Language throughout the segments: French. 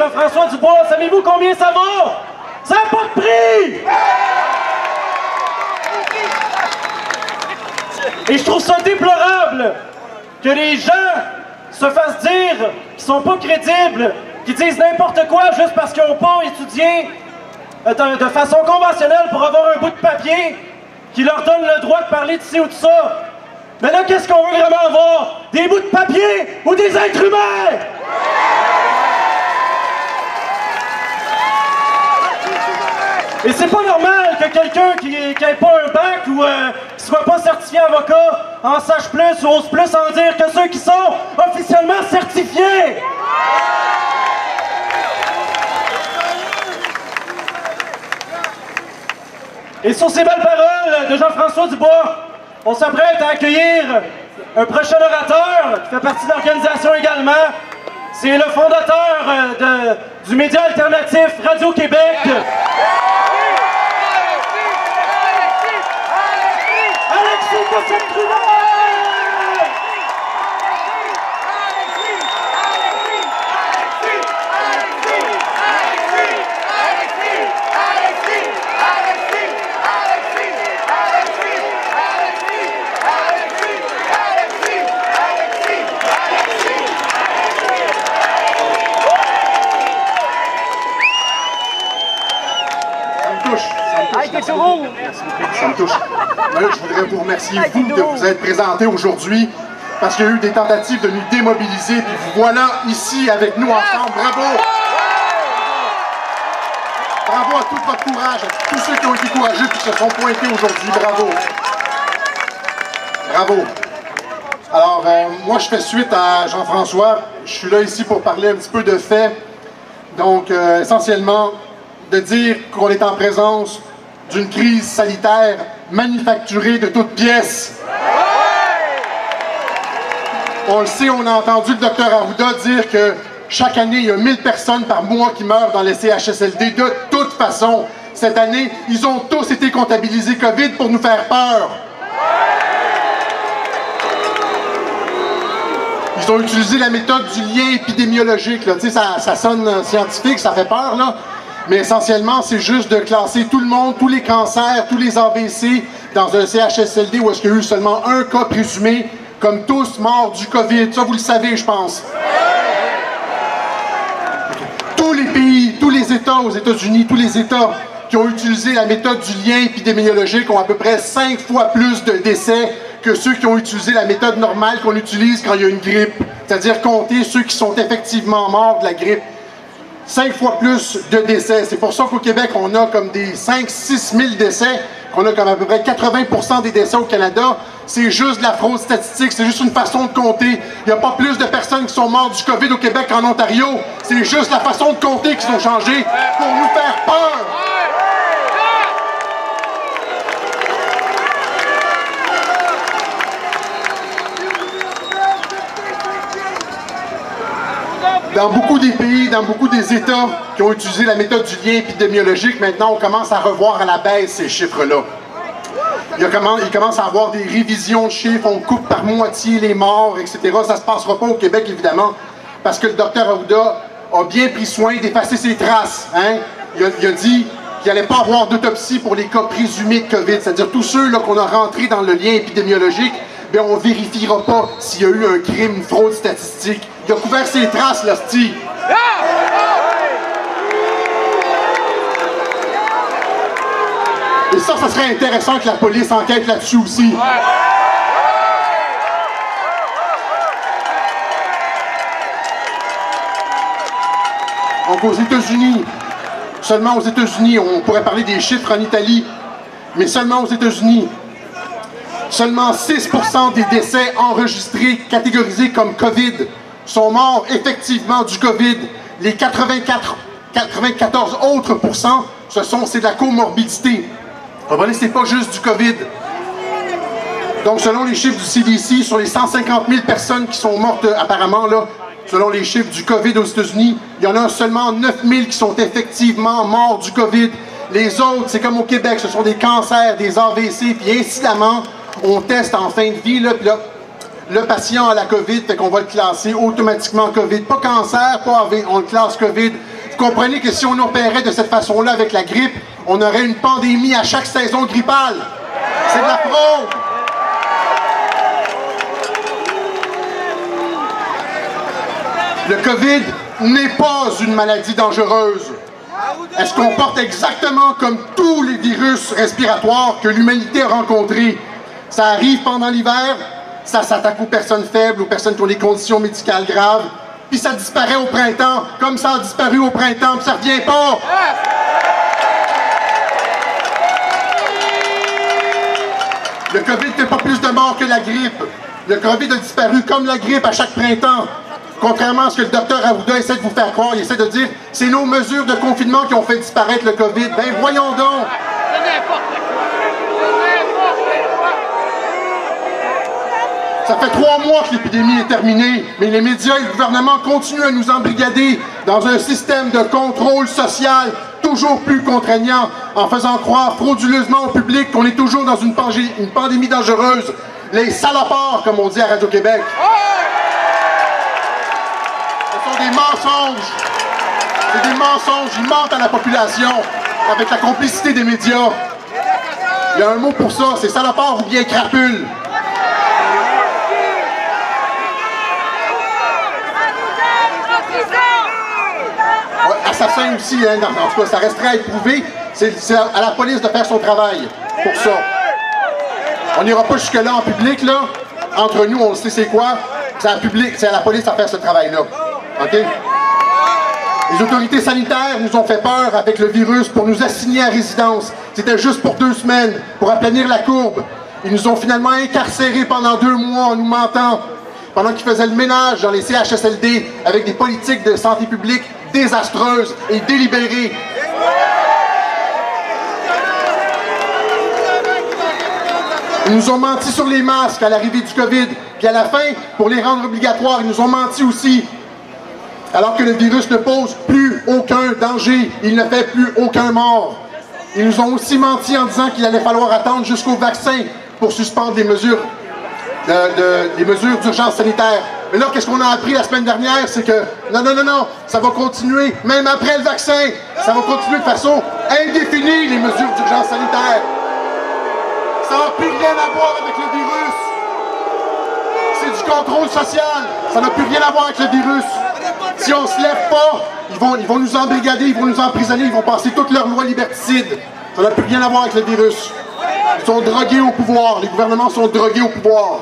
Jean-François Dubois, savez-vous combien ça va? Ça n'a pas de prix! Et je trouve ça déplorable que les gens se fassent dire qu'ils sont pas crédibles, qu'ils disent n'importe quoi juste parce qu'ils n'ont pas étudié de façon conventionnelle pour avoir un bout de papier qui leur donne le droit de parler de ci ou de ça. Mais là, qu'est-ce qu'on veut vraiment avoir? Des bouts de papier ou des êtres humains? Et c'est pas normal que quelqu'un qui n'ait pas un bac ou qui soit pas certifié avocat en sache plus ou ose plus en dire que ceux qui sont officiellement certifiés. Et sur ces belles paroles de Jean-François Dubois, on s'apprête à accueillir un prochain orateur qui fait partie de l'organisation également. C'est le fondateur du média alternatif Radio-Québec. Alexis Cossette-Trudel! Ça me touche. Là, je voudrais vous remercier, vous, de vous être présentés aujourd'hui, parce qu'il y a eu des tentatives de nous démobiliser, puis vous voilà ici avec nous ensemble. Bravo! Bravo à tout votre courage, à tous ceux qui ont été courageux et qui se sont pointés aujourd'hui. Bravo! Bravo! Alors, moi, je fais suite à Jean-François. Je suis là ici pour parler un petit peu de faits. Donc, essentiellement, de dire qu'on est en présence d'une crise sanitaire manufacturée de toutes pièces. On le sait, on a entendu le docteur Arruda dire que chaque année, il y a 1000 personnes par mois qui meurent dans les CHSLD. De toute façon, cette année, ils ont tous été comptabilisés COVID pour nous faire peur. Ils ont utilisé la méthode du lien épidémiologique. Là. Tu sais, ça sonne scientifique, ça fait peur, là. Mais essentiellement, c'est juste de classer tout le monde, tous les cancers, tous les AVC dans un CHSLD où est-ce qu'il y a eu seulement un cas présumé, comme tous morts du COVID. Ça, vous le savez, je pense. Tous les pays, tous les États aux États-Unis, tous les États qui ont utilisé la méthode du lien épidémiologique ont à peu près 5 fois plus de décès que ceux qui ont utilisé la méthode normale qu'on utilise quand il y a une grippe. C'est-à-dire compter ceux qui sont effectivement morts de la grippe. 5 fois plus de décès. C'est pour ça qu'au Québec, on a comme des 5-6 000 décès, qu'on a comme à peu près 80% des décès au Canada. C'est juste de la fraude statistique, c'est juste une façon de compter. Il n'y a pas plus de personnes qui sont mortes du COVID au Québec qu'en Ontario. C'est juste la façon de compter qu'ils ont changé pour nous faire peur. Dans beaucoup des pays, dans beaucoup des États qui ont utilisé la méthode du lien épidémiologique, maintenant on commence à revoir à la baisse ces chiffres-là. Il commence à avoir des révisions de chiffres, on coupe par moitié les morts, etc. Ça ne se passera pas au Québec, évidemment, parce que le docteur Arruda a bien pris soin d'effacer ses traces. Hein? Il a dit qu'il n'allait pas avoir d'autopsie pour les cas présumés de COVID, c'est-à-dire tous ceux qu'on a rentrés dans le lien épidémiologique, bien, on ne vérifiera pas s'il y a eu un crime, une fraude statistique. Il a couvert ses traces, l'hostie. Et ça serait intéressant que la police enquête là-dessus aussi. Donc aux États-Unis, seulement aux États-Unis, on pourrait parler des chiffres en Italie, mais seulement aux États-Unis, seulement 6% des décès enregistrés, catégorisés comme COVID, sont morts effectivement du COVID. Les 94 autres pourcents, c'est de la comorbidité. Vous comprenez, c'est pas juste du COVID. Donc, selon les chiffres du CDC, sur les 150 000 personnes qui sont mortes apparemment, là, selon les chiffres du COVID aux États-Unis, il y en a seulement 9 000 qui sont effectivement morts du COVID. Les autres, c'est comme au Québec, ce sont des cancers, des AVC, puis incidemment, on teste en fin de vie, là, puis là, le patient a la COVID, fait qu'on va le classer automatiquement COVID. Pas cancer, pas AV, on le classe COVID. comprenez que si on opérait de cette façon-là avec la grippe, on aurait une pandémie à chaque saison grippale. C'est de la fraude. Le COVID n'est pas une maladie dangereuse. Est-ce qu'on porte exactement comme tous les virus respiratoires que l'humanité a rencontrés? Ça arrive pendant l'hiver, ça s'attaque aux personnes faibles, aux personnes qui ont des conditions médicales graves, puis ça disparaît au printemps, comme ça a disparu au printemps, puis ça revient pas. Le COVID ne fait pas plus de morts que la grippe. Le COVID a disparu comme la grippe à chaque printemps. Contrairement à ce que le docteur Arruda essaie de vous faire croire, il essaie de dire « c'est nos mesures de confinement qui ont fait disparaître le COVID ». Ben voyons donc! Ça fait 3 mois que l'épidémie est terminée, mais les médias et le gouvernement continuent à nous embrigader dans un système de contrôle social toujours plus contraignant, en faisant croire frauduleusement au public qu'on est toujours dans une pandémie dangereuse. Les salopards, comme on dit à Radio-Québec. Ce sont des mensonges. C'est des mensonges. Ils mentent à la population avec la complicité des médias. Il y a un mot pour ça, c'est salopard ou bien crapule. Ouais, assassin aussi, hein, en tout cas, ça resterait à être prouvé. C'est à la police de faire son travail pour ça. On n'ira pas jusque-là en public, là. Entre nous, on sait c'est quoi. C'est à la police à faire ce travail-là. OK? Les autorités sanitaires nous ont fait peur avec le virus pour nous assigner à résidence. C'était juste pour 2 semaines, pour aplanir la courbe. Ils nous ont finalement incarcérés pendant 2 mois en nous mentant, pendant qu'ils faisaient le ménage dans les CHSLD avec des politiques de santé publique désastreuses et délibérées. Ils nous ont menti sur les masques à l'arrivée du COVID. Puis à la fin, pour les rendre obligatoires, ils nous ont menti aussi. Alors que le virus ne pose plus aucun danger. Il ne fait plus aucun mort. Ils nous ont aussi menti en disant qu'il allait falloir attendre jusqu'au vaccin pour suspendre les mesures d'urgence sanitaire. Mais là, qu'est-ce qu'on a appris la semaine dernière? C'est que non, ça va continuer, même après le vaccin. Ça va continuer de façon indéfinie, les mesures d'urgence sanitaire. Ça n'a plus rien à voir avec le virus. C'est du contrôle social. Ça n'a plus rien à voir avec le virus. Si on ne se lève pas, ils vont nous embrigader, ils vont nous emprisonner, ils vont passer toutes leurs lois liberticides. Ça n'a plus rien à voir avec le virus. Ils sont drogués au pouvoir. Les gouvernements sont drogués au pouvoir.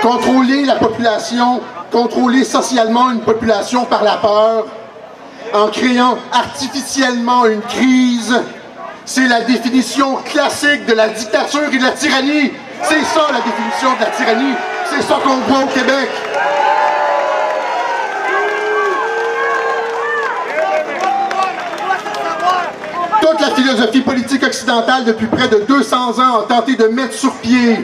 Contrôler la population, contrôler socialement une population par la peur, en créant artificiellement une crise, c'est la définition classique de la dictature et de la tyrannie. C'est ça la définition de la tyrannie. C'est ça qu'on voit au Québec. Toute la philosophie politique occidentale depuis près de 200 ans a tenté de mettre sur pied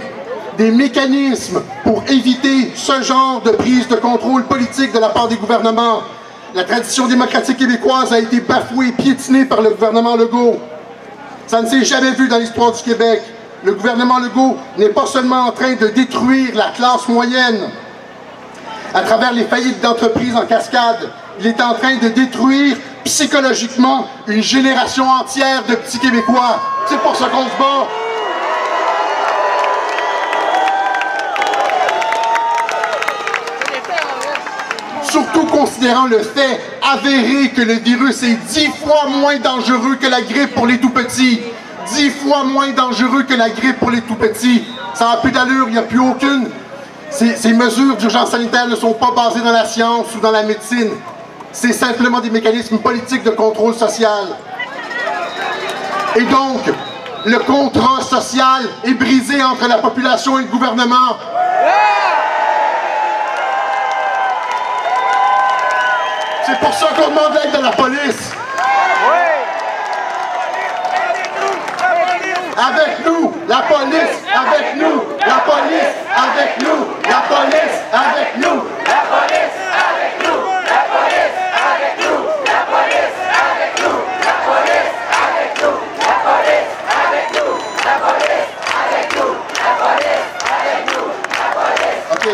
des mécanismes pour éviter ce genre de prise de contrôle politique de la part des gouvernements. La tradition démocratique québécoise a été bafouée, piétinée par le gouvernement Legault. Ça ne s'est jamais vu dans l'histoire du Québec. Le gouvernement Legault n'est pas seulement en train de détruire la classe moyenne à travers les faillites d'entreprises en cascade, il est en train de détruire psychologiquement une génération entière de petits Québécois. C'est pour ça qu'on se bat. Surtout considérant le fait avéré que le virus est 10 fois moins dangereux que la grippe pour les tout-petits. 10 fois moins dangereux que la grippe pour les tout-petits. Ça n'a plus d'allure, il n'y a plus aucune. Ces mesures d'urgence sanitaire ne sont pas basées dans la science ou dans la médecine. C'est simplement des mécanismes politiques de contrôle social. Et donc, le contrat social est brisé entre la population et le gouvernement. C'est pour ça qu'on demande l'aide de la police. Avec nous, la police, avec nous, la police, avec nous, la police, avec nous, la police, avec nous, la police, avec nous, la police, avec nous, la police, avec nous, la police, avec nous, la police, avec nous, la police, avec nous, la police, avec nous, la police. OK.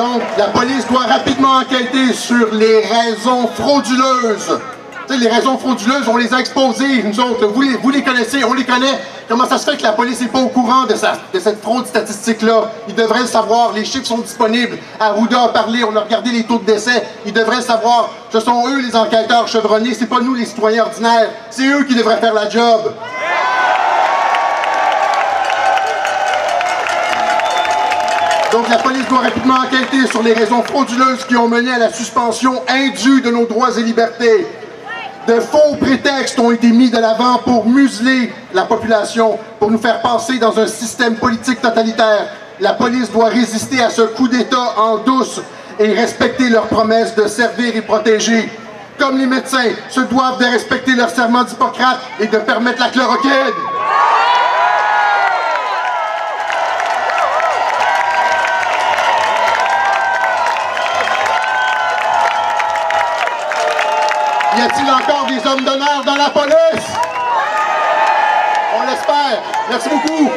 Donc, la police doit rapidement enquêter sur les raisons frauduleuses. Tu sais, les raisons frauduleuses, on les a exposées, nous autres. Vous les connaissez, on les connaît. Comment ça se fait que la police n'est pas au courant de cette fraude statistique-là? Ils devraient le savoir, les chiffres sont disponibles. Arruda a parlé, on a regardé les taux de décès. Ils devraient le savoir. Ce sont eux les enquêteurs chevronnés, c'est pas nous les citoyens ordinaires. C'est eux qui devraient faire la job. Donc la police doit rapidement enquêter sur les raisons frauduleuses qui ont mené à la suspension indue de nos droits et libertés. De faux prétextes ont été mis de l'avant pour museler la population, pour nous faire passer dans un système politique totalitaire. La police doit résister à ce coup d'État en douce et respecter leurs promesses de servir et protéger. Comme les médecins se doivent de respecter leur serment d'Hippocrate et de permettre la chloroquine. Y a-t-il encore des hommes d'honneur dans la police? On l'espère. Merci beaucoup.